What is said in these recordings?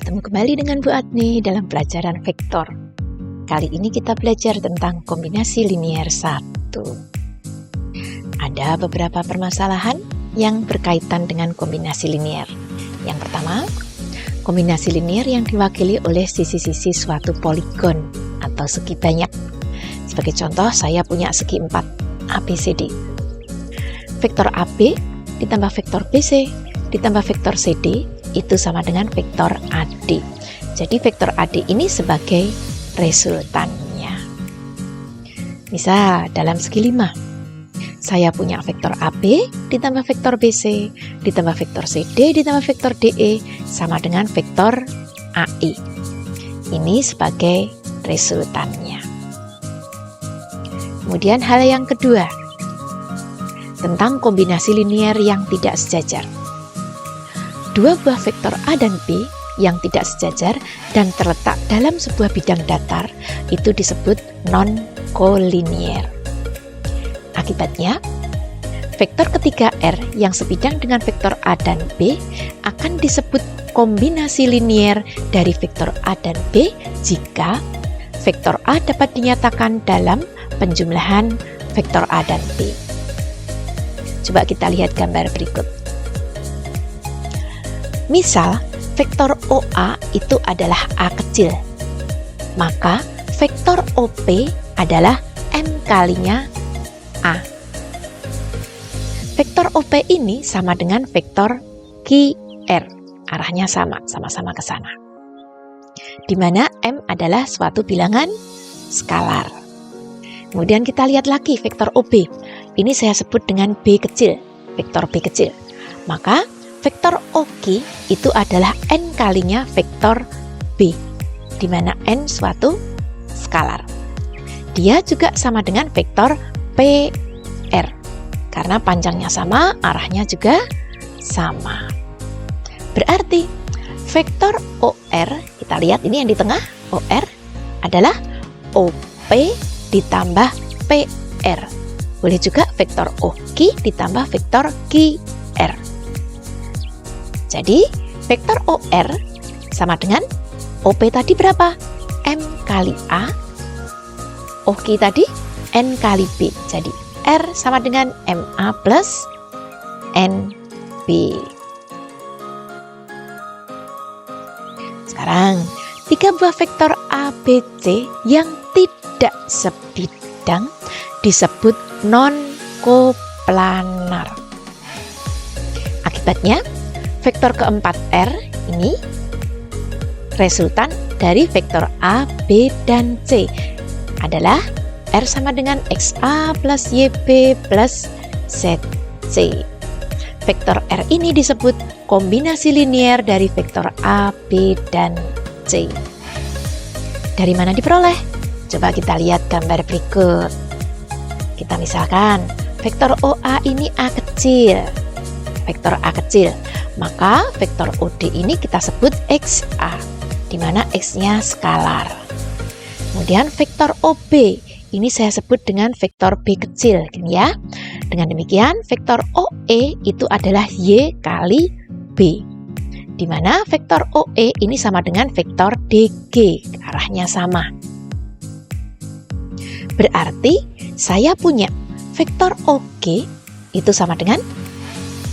Bertemu kembali dengan Bu Adni dalam pelajaran vektor. Kali ini kita belajar tentang kombinasi linier 1. Ada beberapa permasalahan yang berkaitan dengan kombinasi linier. Yang pertama, kombinasi linier yang diwakili oleh sisi-sisi suatu poligon atau segi banyak. Sebagai contoh, saya punya segi 4 ABCD. Vektor AB ditambah vektor BC ditambah vektor CD itu sama dengan vektor AD. Jadi vektor AD ini sebagai resultannya. Misal dalam segi 5, saya punya vektor AB ditambah vektor BC ditambah vektor CD ditambah vektor DE sama dengan vektor AI. Ini sebagai resultannya. Kemudian hal yang kedua, tentang kombinasi linier yang tidak sejajar. Dua buah vektor A dan B yang tidak sejajar dan terletak dalam sebuah bidang datar itu disebut non-kolinier. Akibatnya, vektor ketiga R yang sebidang dengan vektor A dan B akan disebut kombinasi linier dari vektor A dan B jika vektor A dapat dinyatakan dalam penjumlahan vektor A dan B. Coba kita lihat gambar berikut. Misal, vektor OA itu adalah A kecil, maka vektor OP adalah M kalinya A. Vektor OP ini sama dengan vektor QR, arahnya sama-sama ke sana. Di mana M adalah suatu bilangan skalar. Kemudian kita lihat lagi vektor OB. Ini saya sebut dengan B kecil, vektor B kecil. Maka vektor OK itu adalah N kalinya vektor B, di mana N suatu skalar. Dia juga sama dengan vektor PR, karena panjangnya sama, arahnya juga sama. Berarti vektor OR, kita lihat ini yang di tengah, OR adalah OP ditambah PR. Boleh juga vektor OK ditambah vektor QR. Jadi, vektor OR sama dengan OP tadi berapa? M kali A. OK tadi N kali B. Jadi, R sama dengan MA plus NB. Sekarang, tiga buah vektor ABC yang tidak sebidang disebut non-koplanar. Akibatnya, vektor keempat R ini resultan dari vektor A, B, dan C adalah R sama dengan XA plus YB plus ZC. Vektor R ini disebut kombinasi linier dari vektor A, B, dan C. Dari mana diperoleh? Coba kita lihat gambar berikut. Kita misalkan vektor OA ini A kecil, vektor A kecil. Maka vektor OD ini kita sebut XA, di mana X-nya skalar. Kemudian vektor OB ini saya sebut dengan vektor B kecil, gini ya. Dengan demikian vektor OE itu adalah Y kali B, di mana vektor OE ini sama dengan vektor DG, arahnya sama. Berarti saya punya vektor OG itu sama dengan,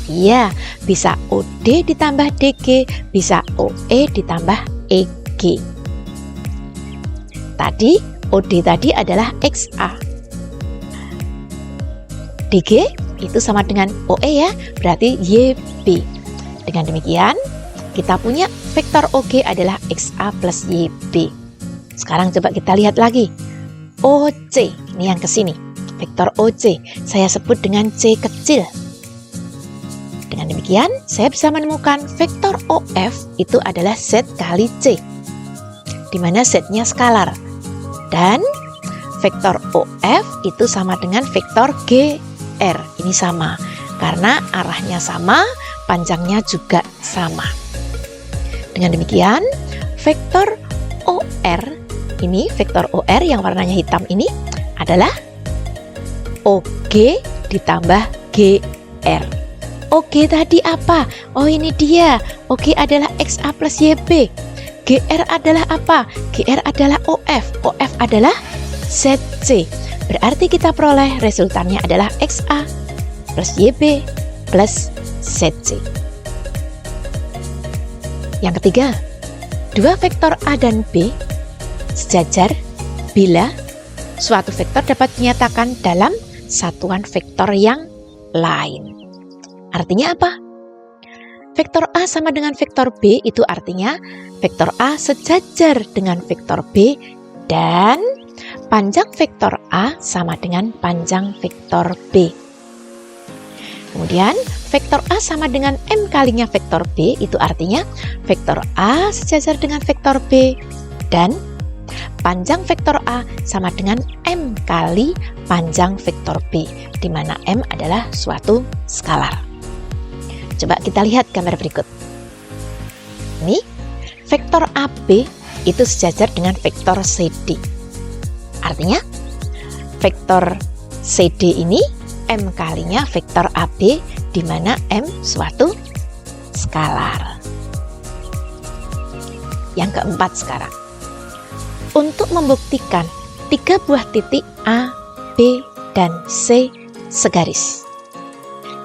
iya, bisa OD ditambah DG, bisa OE ditambah EG. Tadi, OD tadi adalah XA. DG itu sama dengan OE ya, berarti YB. Dengan demikian, kita punya vektor OG adalah XA plus YB. Sekarang coba kita lihat lagi. OC, ini yang ke sini. Vektor OC, saya sebut dengan C kecil. Dengan demikian, saya bisa menemukan vektor OF itu adalah Z kali C, di mana Z-nya skalar. Dan vektor OF itu sama dengan vektor GR. Ini sama, karena arahnya sama, panjangnya juga sama. Dengan demikian, vektor OR, ini vektor OR yang warnanya hitam ini adalah OG ditambah GR. OG tadi apa? Oh, ini dia. OG adalah XA plus YB. GR adalah apa? GR adalah OF. OF adalah ZC. Berarti kita peroleh resultannya adalah XA plus YB plus ZC. Yang ketiga, dua vektor A dan B sejajar bila suatu vektor dapat dinyatakan dalam satuan vektor yang lain. Artinya apa? Vektor A sama dengan vektor B itu artinya vektor A sejajar dengan vektor B dan panjang vektor A sama dengan panjang vektor B. Kemudian vektor A sama dengan M kalinya vektor B itu artinya vektor A sejajar dengan vektor B dan panjang vektor A sama dengan M kali panjang vektor B, di mana M adalah suatu skalar. Coba kita lihat gambar berikut. Ini vektor AB itu sejajar dengan vektor CD. Artinya vektor CD ini M kalinya vektor AB, di mana M suatu skalar. Yang keempat sekarang. Untuk membuktikan tiga buah titik A, B, dan C segaris,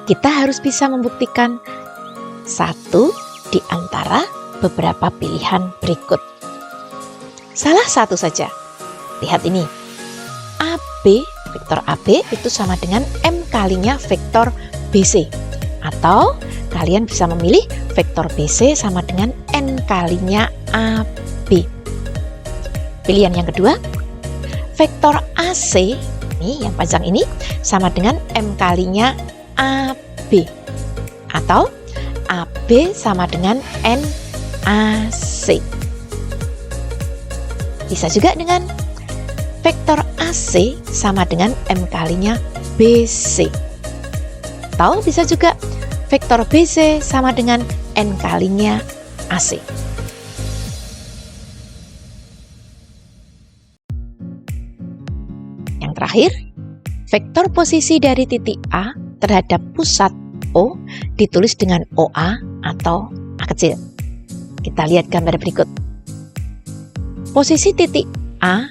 kita harus bisa membuktikan satu di antara beberapa pilihan berikut. Salah satu saja. Lihat ini. AB, vektor AB itu sama dengan M kalinya vektor BC. Atau kalian bisa memilih vektor BC sama dengan N kalinya AB. Pilihan yang kedua, vektor AC, ini yang panjang ini, sama dengan M kalinya AB. Atau AB sama dengan NAC. Bisa juga dengan vektor AC sama dengan M kalinya BC. Atau bisa juga vektor BC sama dengan N kalinya AC. Yang terakhir, vektor posisi dari titik A terhadap pusat O ditulis dengan OA atau A kecil. Kita lihat gambar berikut. Posisi titik A,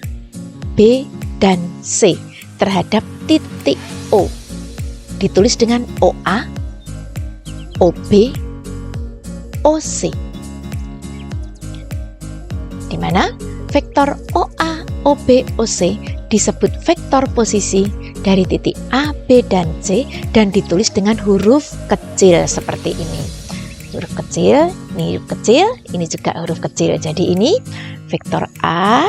B, dan C terhadap titik O ditulis dengan OA, OB, OC. Di mana vektor OA, OB, OC disebut vektor posisi dari titik A, B, dan C dan ditulis dengan huruf kecil seperti ini. Huruf kecil, ini huruf kecil, ini juga huruf kecil. Jadi ini vektor A,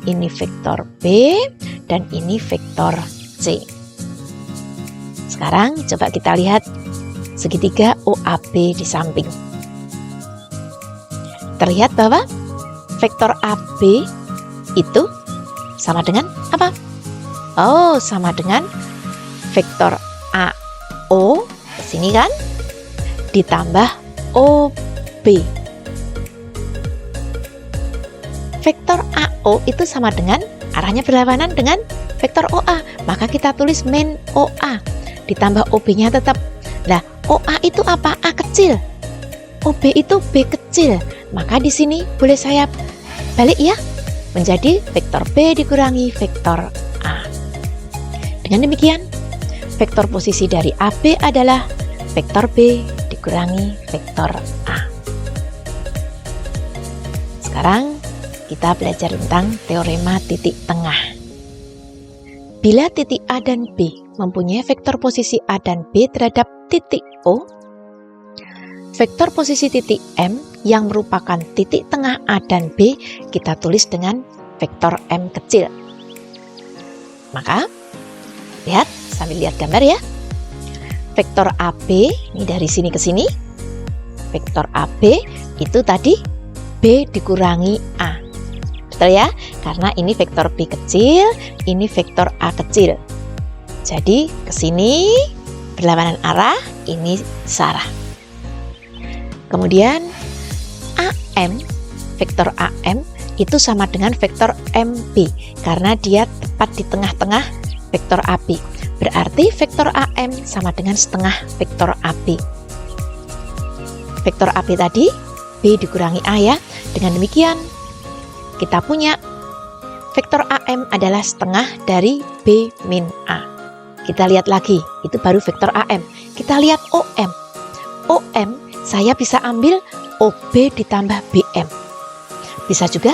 ini vektor B, dan ini vektor C. Sekarang coba kita lihat segitiga OAB di samping. Terlihat bahwa vektor AB itu sama dengan apa? Oh, sama dengan vektor AO, sini kan, ditambah OB. Vektor AO itu sama dengan, arahnya berlawanan dengan vektor OA, maka kita tulis min OA, ditambah OB-nya tetap. Nah, OA itu apa? A kecil. OB itu B kecil. Maka di sini boleh saya balik ya, menjadi vektor B dikurangi vektor A. Dengan demikian, vektor posisi dari AB adalah vektor B dikurangi vektor A. Sekarang kita belajar tentang teorema titik tengah. Bila titik A dan B mempunyai vektor posisi A dan B terhadap titik O, vektor posisi titik M yang merupakan titik tengah A dan B kita tulis dengan vektor M kecil. Maka, lihat sambil lihat gambar ya. Vektor AB, ini dari sini ke sini. Vektor AB itu tadi B dikurangi A. Betul ya? Karena ini vektor B kecil, ini vektor A kecil. Jadi ke sini berlawanan arah, ini searah. Kemudian AM, vektor AM itu sama dengan vektor MB karena dia tepat di tengah-tengah vektor AB. Berarti vektor AM sama dengan setengah vektor AB. Vektor AB tadi B dikurangi A ya. Dengan demikian, kita punya vektor AM adalah setengah dari B min A. Kita lihat lagi, itu baru vektor AM. Kita lihat OM. OM, saya bisa ambil OB ditambah BM. Bisa juga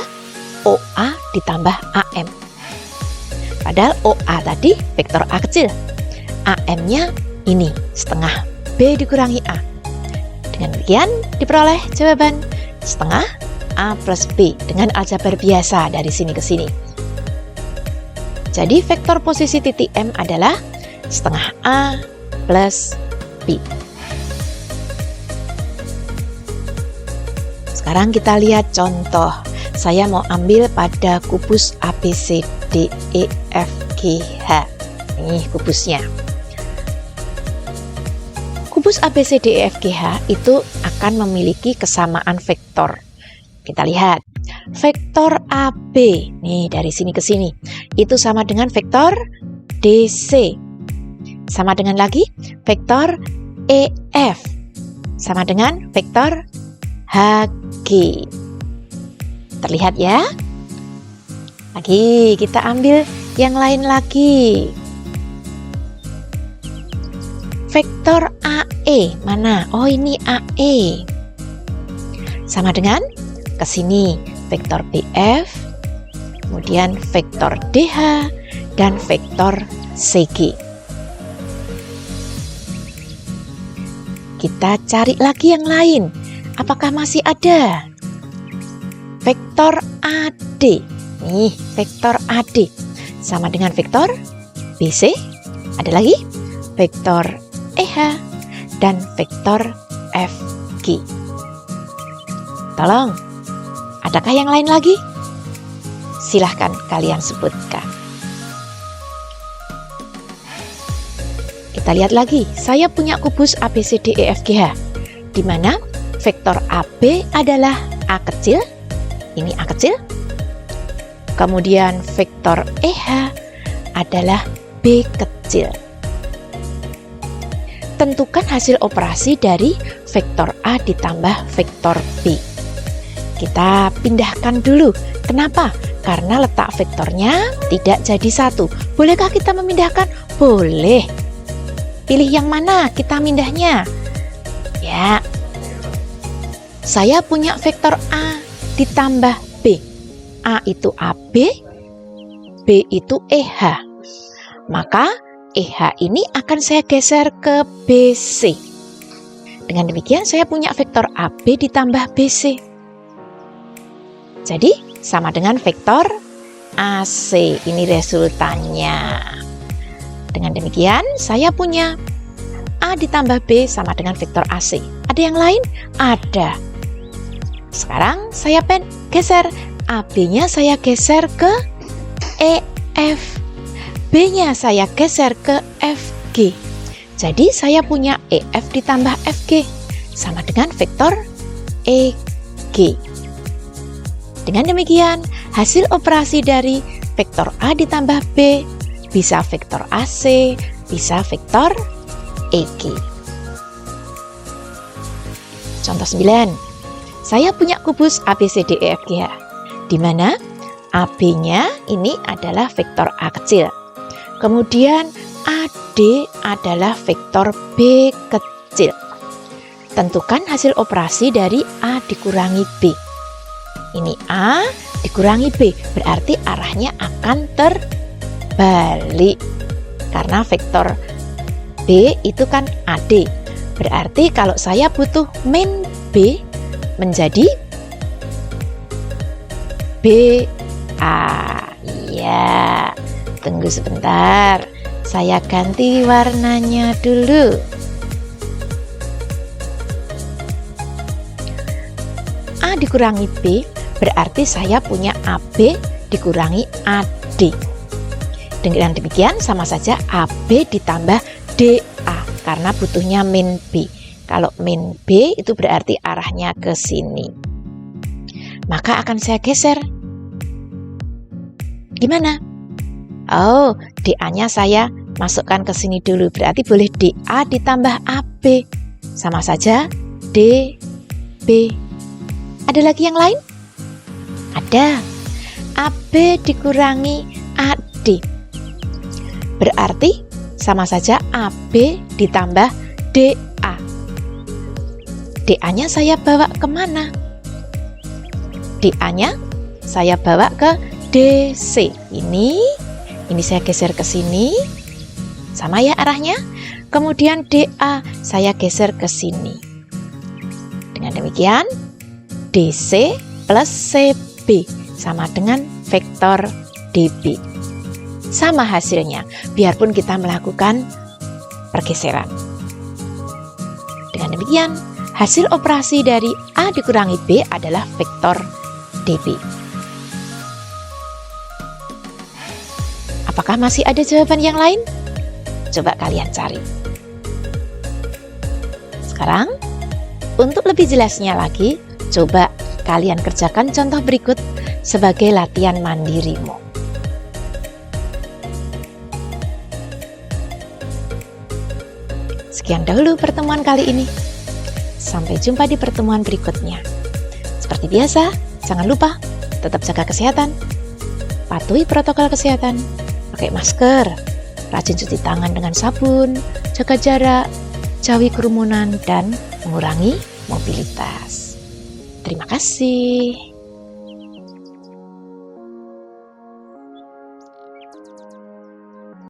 OA ditambah AM. Padahal OA tadi vektor A kecil. AM-nya ini setengah B dikurangi A. Dengan demikian diperoleh jawaban setengah A plus B dengan aljabar biasa dari sini ke sini. Jadi vektor posisi titik M adalah setengah A plus B. Sekarang kita lihat contoh. Saya mau ambil pada kubus ABCDEFGH. Ini kubusnya. Kubus ABCDEFGH itu akan memiliki kesamaan vektor. Kita lihat. Vektor AB, nih dari sini ke sini, itu sama dengan vektor DC. Sama dengan lagi vektor EF. Sama dengan vektor HG. Terlihat ya? Lagi kita ambil yang lain lagi. Vektor AE mana? Oh ini AE. Sama dengan ke sini vektor BF, kemudian vektor DH dan vektor CG. Kita cari lagi yang lain. Apakah masih ada? Vektor AD. Nih, vektor AD sama dengan vektor BC. Ada lagi vektor EH dan vektor FG. Tolong, adakah yang lain lagi? Silahkan kalian sebutkan. Kita lihat lagi. Saya punya kubus ABCDEFGH, di mana vektor AB adalah A kecil. Ini A kecil. Kemudian vektor EH adalah B kecil. Tentukan hasil operasi dari vektor A ditambah vektor B. Kita pindahkan dulu. Kenapa? Karena letak vektornya tidak jadi satu. Bolehkah kita memindahkan? Boleh. Pilih yang mana kita mindahnya? Ya. Saya punya vektor A ditambah B. A itu AB, B itu EH. Maka EH ini akan saya geser ke BC. Dengan demikian saya punya vektor AB ditambah BC. Jadi sama dengan vektor AC. Ini resultannya. Dengan demikian saya punya A ditambah B sama dengan vektor AC. Ada yang lain? Ada. Sekarang saya geser. AB-nya saya geser ke EF. B-nya saya geser ke FG. Jadi saya punya EF ditambah FG sama dengan vektor EG. Dengan demikian, hasil operasi dari vektor A ditambah B bisa vektor AC, bisa vektor EG. Contoh 9. Saya punya kubus ABCDEFGH, di mana AB-nya ini adalah vektor A kecil. Kemudian AD adalah vektor B kecil. Tentukan hasil operasi dari A dikurangi B. Ini A dikurangi B, berarti arahnya akan terbalik. Karena vektor B itu kan AD. Berarti kalau saya butuh min B menjadi BA. Ya, tunggu sebentar. Saya ganti warnanya dulu. A dikurangi B berarti saya punya AB dikurangi AD. Dengan demikian sama saja AB ditambah DA karena butuhnya min B. Kalau min B itu berarti arahnya ke sini. Maka akan saya geser. Gimana? Oh, DA-nya saya masukkan ke sini dulu. Berarti boleh DA ditambah AB. Sama saja DB. Ada lagi yang lain? Ada. AB dikurangi AD. Berarti sama saja AB ditambah DA. DA-nya saya bawa kemana? DA-nya saya bawa ke DC. Ini saya geser ke sini. Sama ya arahnya. Kemudian DA saya geser ke sini. Dengan demikian, DC plus CB sama dengan vektor DB. Sama hasilnya, biarpun kita melakukan pergeseran. Dengan demikian, hasil operasi dari A dikurangi B adalah vektor DB. Apakah masih ada jawaban yang lain? Coba kalian cari. Sekarang, untuk lebih jelasnya lagi, coba kalian kerjakan contoh berikut sebagai latihan mandirimu. Sekian dahulu pertemuan kali ini. Sampai jumpa di pertemuan berikutnya. Seperti biasa, jangan lupa tetap jaga kesehatan, patuhi protokol kesehatan, pakai masker, rajin cuci tangan dengan sabun, jaga jarak, jauhi kerumunan, dan mengurangi mobilitas. Terima kasih.